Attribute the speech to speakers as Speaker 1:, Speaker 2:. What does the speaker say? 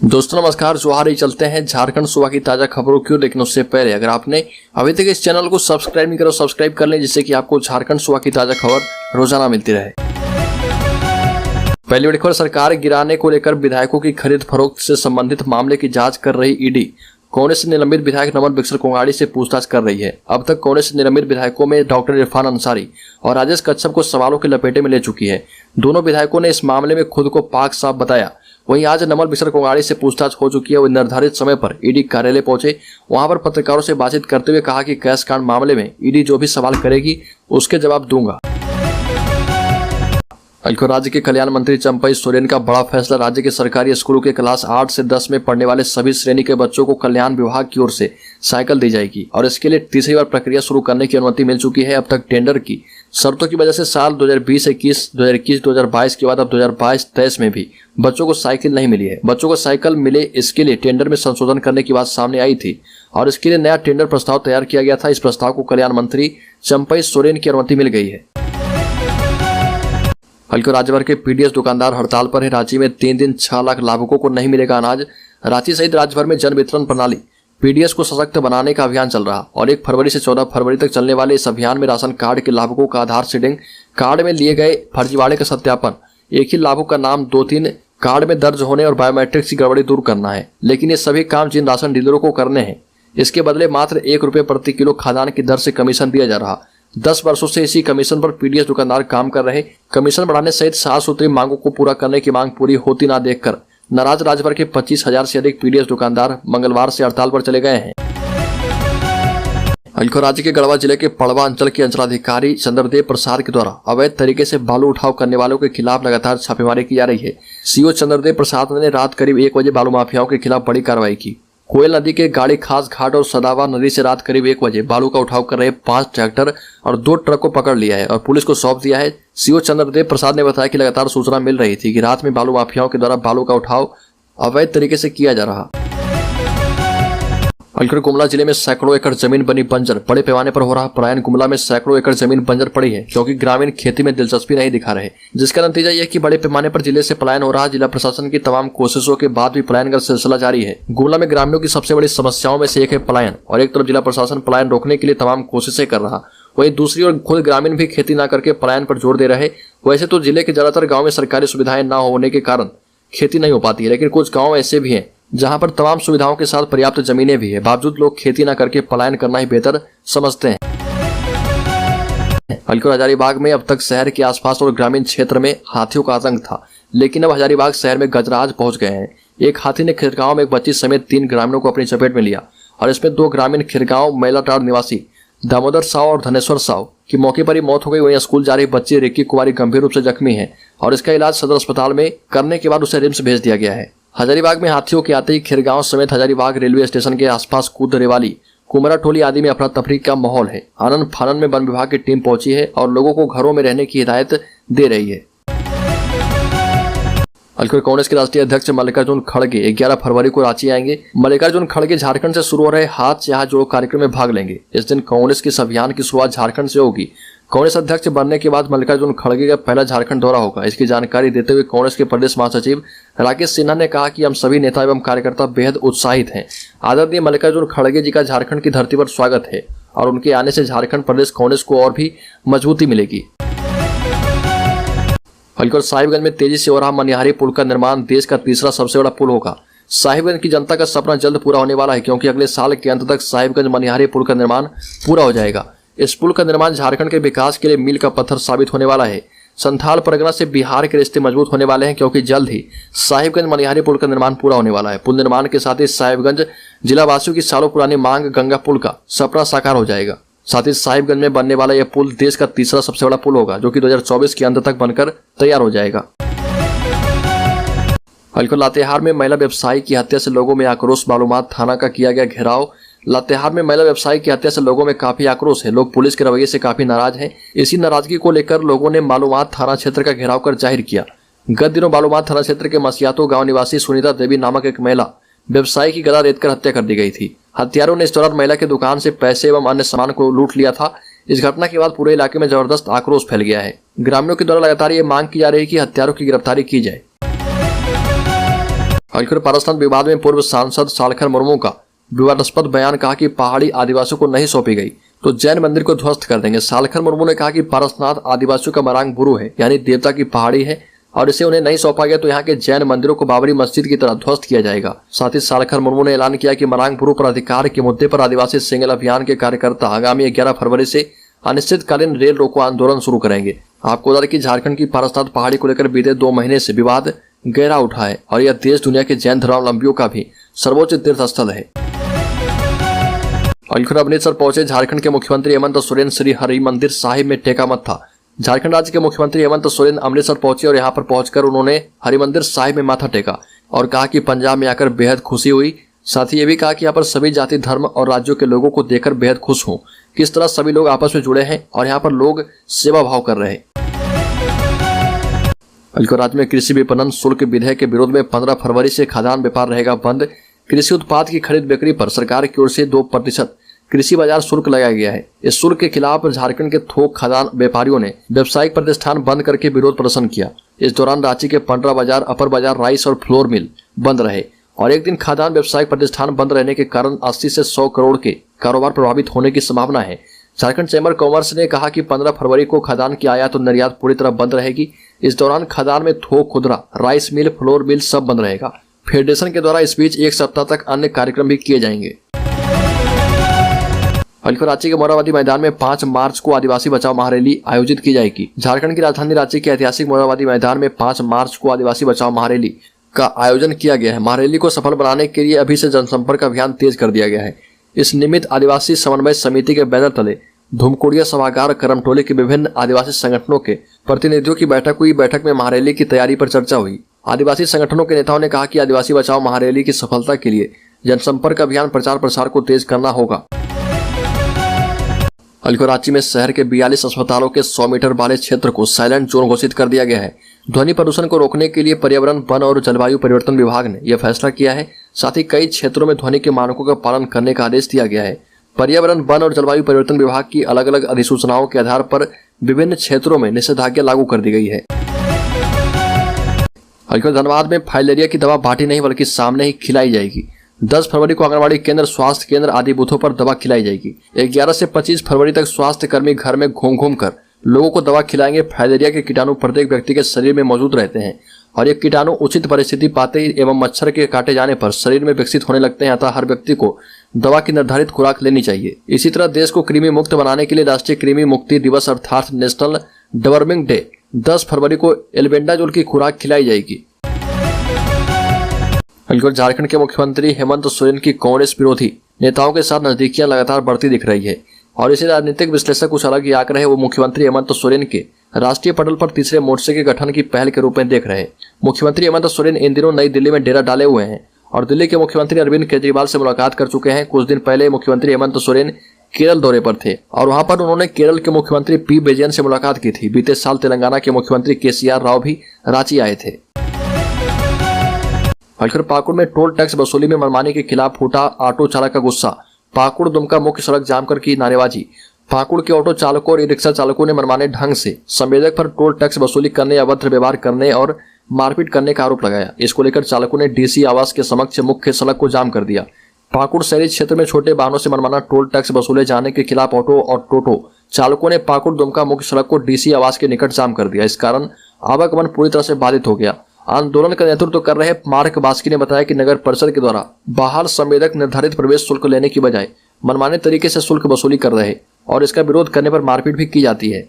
Speaker 1: दोस्तों नमस्कार, जोहार ही चलते हैं झारखंड सुबह की ताजा खबरों की ओर। लेकिन उससे पहले अगर आपने अभी तक इस चैनल को सब्सक्राइब नहीं करो, सब्सक्राइब कर लें, जिससे कि आपको झारखंड सुबह की ताजा खबर रोजाना मिलती रहे। पहली बड़ी खबर, सरकार गिराने को लेकर विधायकों की खरीद फरोख्त से संबंधित मामले की जांच कर रही ईडी कांग्रेस से निलंबित विधायक नमन बिक्सर कोंगाड़ी से पूछताछ कर रही है। अब तक कांग्रेस से निलंबित विधायकों में डॉक्टर इरफान अंसारी और राजेश कच्छप को सवालों के लपेटे में ले चुकी है। दोनों विधायकों ने इस मामले में खुद को पाक साफ बताया। वहीं आज नमन बिक्सर कोंगाड़ी से पूछताछ हो चुकी है। वो निर्धारित समय पर ईडी कार्यालय पहुंचे। वहां पर पत्रकारों से बातचीत करते हुए कहा कि कैश कांड मामले में ईडी जो भी सवाल करेगी उसके जवाब दूंगा। राज्य के कल्याण मंत्री चंपई सोरेन का बड़ा फैसला, राज्य के सरकारी स्कूलों के क्लास 8 से 10 में पढ़ने वाले सभी श्रेणी के बच्चों को कल्याण विभाग की ओर से साइकिल दी जाएगी और इसके लिए तीसरी बार प्रक्रिया शुरू करने की अनुमति मिल चुकी है। अब तक टेंडर की शर्तों की वजह से साल 2020-21, 2021-2022 के बाद अब 2022-23 में भी बच्चों को साइकिल नहीं मिली है। बच्चों को साइकिल मिले, इसके लिए टेंडर में संशोधन करने की बात सामने आई थी और इसके लिए नया टेंडर प्रस्ताव तैयार किया गया था। इस प्रस्ताव को कल्याण मंत्री चंपई सोरेन की अनुमति मिल गई है। राज्य भर के पीडीएस दुकानदार हड़ताल पर है। रांची में 3 दिन 6 लाख लाभुकों को नहीं मिलेगा अनाज। रांची सहित राज्य भर में जन वितरण प्रणाली पीडीएस को सशक्त बनाने का अभियान चल रहा और 1 फरवरी से 14 फरवरी तक चलने वाले इस अभियान में राशन कार्ड के लाभुकों का आधार सीडिंग, कार्ड में लिए गए फर्जीवाड़े का सत्यापन, एक ही लाभुक का नाम 2-3 कार्ड में दर्ज होने और बायोमेट्रिक्स की गड़बड़ी दूर करना है। लेकिन ये सभी काम जिन राशन डीलरों को करने हैं, इसके बदले मात्र 1 रुपये प्रति किलो खाद्यान्न की दर से कमीशन दिया जा रहा। 10 वर्षों से इसी कमीशन पर पीडीएस दुकानदार काम कर रहे। कमीशन बढ़ाने सहित 7 सूत्री मांगों को पूरा करने की मांग पूरी होती ना देखकर नाराज राज्य भर के 25,000 से अधिक पीडीएस दुकानदार मंगलवार से हड़ताल पर चले गए हैं। राज्य के गढ़वा जिले के पड़वा अंचल के अंचलाधिकारी चंद्रदेव प्रसाद के द्वारा अवैध तरीके से बालू उठाव करने वालों के खिलाफ लगातार छापेमारी की जा रही है। सीओ चंद्रदेव प्रसाद ने रात करीब 1 बजे बालू माफियाओं के खिलाफ बड़ी कार्रवाई की। कोयल नदी के गाड़ी खास घाट और सदावा नदी से रात करीब 1 बजे बालू का उठाव कर रहे 5 ट्रैक्टर और 2 ट्रक को पकड़ लिया है और पुलिस को सौंप दिया है। सीओ चंद्रदेव प्रसाद ने बताया कि लगातार सूचना मिल रही थी कि रात में बालू माफियाओं के द्वारा बालू का उठाव अवैध तरीके से किया जा रहा। गुमला जिले में सैकड़ों एकड़ जमीन बनी बंजर, बड़े पैमाने पर हो रहा पलायन। गुमला में सैकड़ों एकड़ जमीन बंजर पड़ी है क्योंकि ग्रामीण खेती में दिलचस्पी नहीं दिखा रहे, जिसका नतीजा यह कि बड़े पैमाने पर जिले से पलायन हो रहा। जिला प्रशासन की तमाम कोशिशों के बाद भी पलायन का सिलसिला जारी है। गुमला में ग्रामीणों की सबसे बड़ी समस्याओं में से एक है पलायन और एक तरफ जिला प्रशासन पलायन रोकने के लिए तमाम कोशिशें कर रहा, वहीं दूसरी ओर खुद ग्रामीण भी खेती न करके पलायन पर जोर दे रहे। वैसे तो जिले के ज्यादातर गाँव में सरकारी सुविधाएं न होने के कारण खेती नहीं हो पाती है, लेकिन कुछ गाँव ऐसे भी हैं जहां पर तमाम सुविधाओं के साथ पर्याप्त जमीनें भी है, बावजूद लोग खेती न करके पलायन करना ही बेहतर समझते हैं। हजारीबाग में अब तक शहर के आसपास और ग्रामीण क्षेत्र में हाथियों का आतंक था, लेकिन अब हजारीबाग शहर में गजराज पहुंच गए हैं। एक हाथी ने खिरगांव में एक बच्ची समेत 3 ग्रामीणों को अपनी चपेट में लिया और इसमें 2 ग्रामीण खिरगांव मैलाटाड़ निवासी दामोदर साव और धनेश्वर साव की मौके पर ही मौत हो गई। वहीं स्कूल जा रही बच्ची रिक्की कुमारी गंभीर रूप से जख्मी है और इसका इलाज सदर अस्पताल में करने के बाद उसे रिम्स भेज दिया गया है। हजारीबाग में हाथियों के आते ही खिरगांव समेत हजारीबाग रेलवे स्टेशन के आसपास कूदरेवाली, कुमरा टोली आदि में अफरा तफरी का माहौल है। आनंद फानन में वन विभाग की टीम पहुंची है और लोगों को घरों में रहने की हिदायत दे रही है। कांग्रेस के राष्ट्रीय अध्यक्ष मल्लिकार्जुन खड़गे 11 फरवरी को रांची आएंगे। मल्लिकार्जुन खड़गे झारखंड से शुरू हो रहे हाथ से हाथ जोड़ो कार्यक्रम में भाग लेंगे। इस दिन कांग्रेस के इस अभियान की शुरुआत झारखंड से होगी। कांग्रेस अध्यक्ष बनने के बाद मल्लिकार्जुन खड़गे का पहला झारखंड दौरा होगा। इसकी जानकारी देते हुए कांग्रेस के प्रदेश महासचिव राकेश सिन्हा ने कहा कि हम सभी नेता एवं कार्यकर्ता बेहद उत्साहित हैं। आदरणीय मल्लिकार्जुन खड़गे जी का झारखंड की धरती पर स्वागत है और उनके आने से झारखंड प्रदेश कांग्रेस को और भी मजबूती मिलेगी। साहिबगंज में तेजी से हो रहा मनिहारी पुल का निर्माण देश का तीसरा सबसे बड़ा पुल होगा। साहिबगंज की जनता का सपना जल्द पूरा होने वाला है क्योंकि अगले साल के अंत तक साहिबगंज मनिहारी पुल का निर्माण पूरा हो जाएगा। इस पुल का निर्माण झारखंड के विकास के लिए मील का पत्थर साबित होने वाला है। संथाल परगना से बिहार के रिश्ते मजबूत होने वाले हैं क्योंकि जल्द ही साहिबगंज मनिहारी पुल का निर्माण पूरा होने वाला है। पुल निर्माण के साथ ही साहिबगंज जिला वासियों की सालों पुरानी मांग गंगा पुल का सपना साकार हो जाएगा। साथ ही साहिबगंज में बनने वाला यह पुल देश का तीसरा सबसे बड़ा पुल होगा जो कि 2024 के अंत तक बनकर तैयार हो जाएगा। लातेहार में महिला व्यवसायी की हत्या से लोगों में आक्रोश, मालूमात थाना का किया गया घेराव। लातेहार में महिला व्यवसायी की हत्या से लोगों में काफी आक्रोश है। लोग पुलिस के रवैये से काफी नाराज हैं। इसी नाराजगी को लेकर लोगों ने मालूमात थाना क्षेत्र का घेराव कर जाहिर किया। गत दिनों मालूमात थाना क्षेत्र के मसियातो गांव निवासी सुनीता देवी नामक एक महिला व्यवसायी की गला रेतकर हत्या कर दी गई थी। हत्यारों ने इस दौरान महिला की दुकान से पैसे एवं अन्य सामान को लूट लिया था। इस घटना के बाद पूरे इलाके में जबरदस्त आक्रोश फैल गया है। ग्रामीणों के द्वारा लगातार ये मांग की जा रही है कि हत्यारों की गिरफ्तारी की जाए। हल्कर पारसनाथ विवाद में पूर्व सांसद सालखर मुर्मू का विवादास्पद बयान, कहा कि पहाड़ी आदिवासियों को नहीं सौंपी गई तो जैन मंदिर को ध्वस्त कर देंगे। सालखर मुर्मू ने कहा कि पारसनाथ आदिवासियों का मरांग बुरु है, यानी देवता की पहाड़ी है, और इसे उन्हें नहीं सौंपा गया तो यहाँ के जैन मंदिरों को बाबरी मस्जिद की तरह ध्वस्त किया जाएगा। साथ ही सालखर मुर्मू ने ऐलान किया कि मरांग बुरु पर अधिकार के मुद्दे पर आदिवासी सिंगल अभियान के कार्यकर्ता आगामी 11 फरवरी से अनिश्चितकालीन रेल रोको आंदोलन शुरू करेंगे। आपको बता दें कि झारखंड की पारसनाथ पहाड़ी को लेकर बीते 2 महीने से विवाद गहरा उठा है और यह देश दुनिया के जैन धर्मावलंबियों का भी सर्वोच्च तीर्थ स्थल है। अमृतसर पहुंचे झारखंड के मुख्यमंत्री हेमंत सोरेन श्री हरिमंदिर साहिब में टेका मत्था। झारखंड राज्य के मुख्यमंत्री हेमंत सोरेन अमृतसर पहुंचे और यहां पर पहुंचकर उन्होंने हरिमंदिर साहिब में माथा टेका और कहा कि पंजाब में आकर बेहद खुशी हुई। साथ ही ये भी कहा कि यहाँ पर सभी जाति धर्म और राज्यों के लोगों को देखकर बेहद खुश हूं, किस तरह सभी लोग आपस में जुड़े हैं और यहाँ पर लोग सेवा भाव कर रहे हैं। राज्य में कृषि विपणन शुल्क विधेयक के विरोध में 15 फरवरी से खाद्यान्न व्यापार रहेगा बंद। कृषि उत्पाद की खरीद बिक्री पर सरकार की ओर से 2% कृषि बाजार शुल्क लगाया गया है। इस शुल्क के खिलाफ झारखंड के थोक खाद्यान्न व्यापारियों ने व्यावसायिक प्रतिष्ठान बंद करके विरोध प्रदर्शन किया। इस दौरान रांची के पंडरा बाजार, अपर बाजार, राइस और फ्लोर मिल बंद रहे और एक दिन खाद्यान्न व्यावसायिक प्रतिष्ठान बंद रहने के कारण 80 से 100 करोड़ के कारोबार प्रभावित होने की संभावना है। झारखंड चैम्बर कॉमर्स ने कहा कि 15 फरवरी को खाद्यान्न की आयात और निर्यात पूरी तरह बंद रहेगी। इस दौरान खाद्यान्न में थोक, खुदरा, राइस मिल, फ्लोर मिल सब बंद रहेगा। फेडरेशन के द्वारा इस बीच 1 सप्ताह तक अन्य कार्यक्रम भी किए जाएंगे। रांची के मोरहाबादी मैदान में 5 मार्च को आदिवासी बचाओ महारैली आयोजित की जाएगी। झारखंड की राजधानी रांची के ऐतिहासिक मोरहाबादी मैदान में 5 मार्च को आदिवासी बचाओ महारैली का आयोजन किया गया है। महारैली को सफल बनाने के लिए अभी से जनसंपर्क अभियान तेज कर दिया गया है। इस निमित्त आदिवासी समन्वय समिति के बैनर तले धूमकुड़िया सभागार करमटोली के विभिन्न आदिवासी संगठनों के प्रतिनिधियों की बैठक हुई। बैठक में महारैली की तैयारी पर चर्चा हुई। आदिवासी संगठनों के नेताओं ने कहा कि आदिवासी बचाओ महारैली की सफलता के लिए जनसंपर्क अभियान प्रचार प्रसार को तेज करना होगा। रांची में शहर के 42 अस्पतालों के 100 मीटर वाले क्षेत्र को साइलेंट जोन घोषित कर दिया गया है। ध्वनि प्रदूषण को रोकने के लिए पर्यावरण, वन और जलवायु परिवर्तन विभाग ने यह फैसला किया है। साथ ही कई क्षेत्रों में ध्वनि के मानकों का पालन करने का आदेश दिया गया है। पर्यावरण, वन और जलवायु परिवर्तन विभाग की अलग अलग अधिसूचनाओं के आधार पर विभिन्न क्षेत्रों में निषेधाज्ञा लागू कर दी गई है। धनबाद में फाइलेरिया की दवा बांटी नहीं बल्कि सामने ही खिलाई जाएगी। 10 फरवरी को आंगनबाड़ी केंद्र, स्वास्थ्य केंद्र आदि बूथों पर दवा खिलाई जाएगी। 11 से 25 फरवरी तक स्वास्थ्य कर्मी घर में घूम घूम कर लोगों को दवा खिलाएंगे। फाइलेरिया के कीटाणु प्रत्येक व्यक्ति के शरीर में मौजूद रहते हैं और ये कीटाणु उचित परिस्थिति पाते एवं मच्छर के काटे जाने पर शरीर में विकसित होने लगते हैं। अतः हर व्यक्ति को दवा की निर्धारित खुराक लेनी चाहिए। इसी तरह देश को कृमि मुक्त बनाने के लिए राष्ट्रीय कृमि मुक्ति दिवस अर्थात नेशनल डवर्मिंग डे 10 फरवरी को एल्बेंडाजोल की खुराक खिलाई जाएगी। झारखंड के मुख्यमंत्री हेमंत सोरेन की कांग्रेस विरोधी नेताओं के साथ नजदीकियां लगातार बढ़ती दिख रही है और इसे राजनीतिक विश्लेषक कुछ अलग ही आंक रहे। वो मुख्यमंत्री हेमंत सोरेन के राष्ट्रीय पटल पर तीसरे मोर्चे के गठन की पहल के रूप में देख रहे हैं। मुख्यमंत्री हेमंत सोरेन इन दिनों नई दिल्ली में डेरा डाले हुए हैं और दिल्ली के मुख्यमंत्री अरविंद केजरीवाल से मुलाकात कर चुके हैं। कुछ दिन पहले मुख्यमंत्री हेमंत सोरेन केरल दौरे पर थे और वहां पर उन्होंने केरल के मुख्यमंत्री पी विजयन से मुलाकात की थी। बीते साल तेलंगाना के मुख्यमंत्री केसीआर राव भी रांची आए थे। पाकुड़ में टोल टैक्स वसूली में मनमानी के खिलाफ फूटा ऑटो चालक का गुस्सा। पाकुड़ दुमका मुख्य सड़क जाम कर की नारेबाजी। पाकुड़ के ऑटो चालकों और ई रिक्शा चालकों ने मनमाने ढंग से संवेदक पर टोल टैक्स वसूली करने, अभद्र व्यवहार करने और मारपीट करने का आरोप लगाया। इसको लेकर चालकों ने डीसी आवास के समक्ष मुख्य सड़क को जाम कर दिया। पाकुड़ शहरी क्षेत्र में छोटे वाहनों से मनमाना टोल टैक्स वसूले जाने के खिलाफ ऑटो और टोटो चालकों ने पाकुड़ दुमका मुख्य सड़क को डीसी आवास के निकट जाम कर दिया। इस कारण आवागमन पूरी तरह से बाधित हो गया। आंदोलन का नेतृत्व कर रहे मार्क बास्की ने बताया कि नगर परिषद के द्वारा बाहर संवेदक निर्धारित प्रवेश शुल्क लेने की बजाय मनमाने तरीके से शुल्क वसूली कर रहे और इसका विरोध करने पर मारपीट भी की जाती है।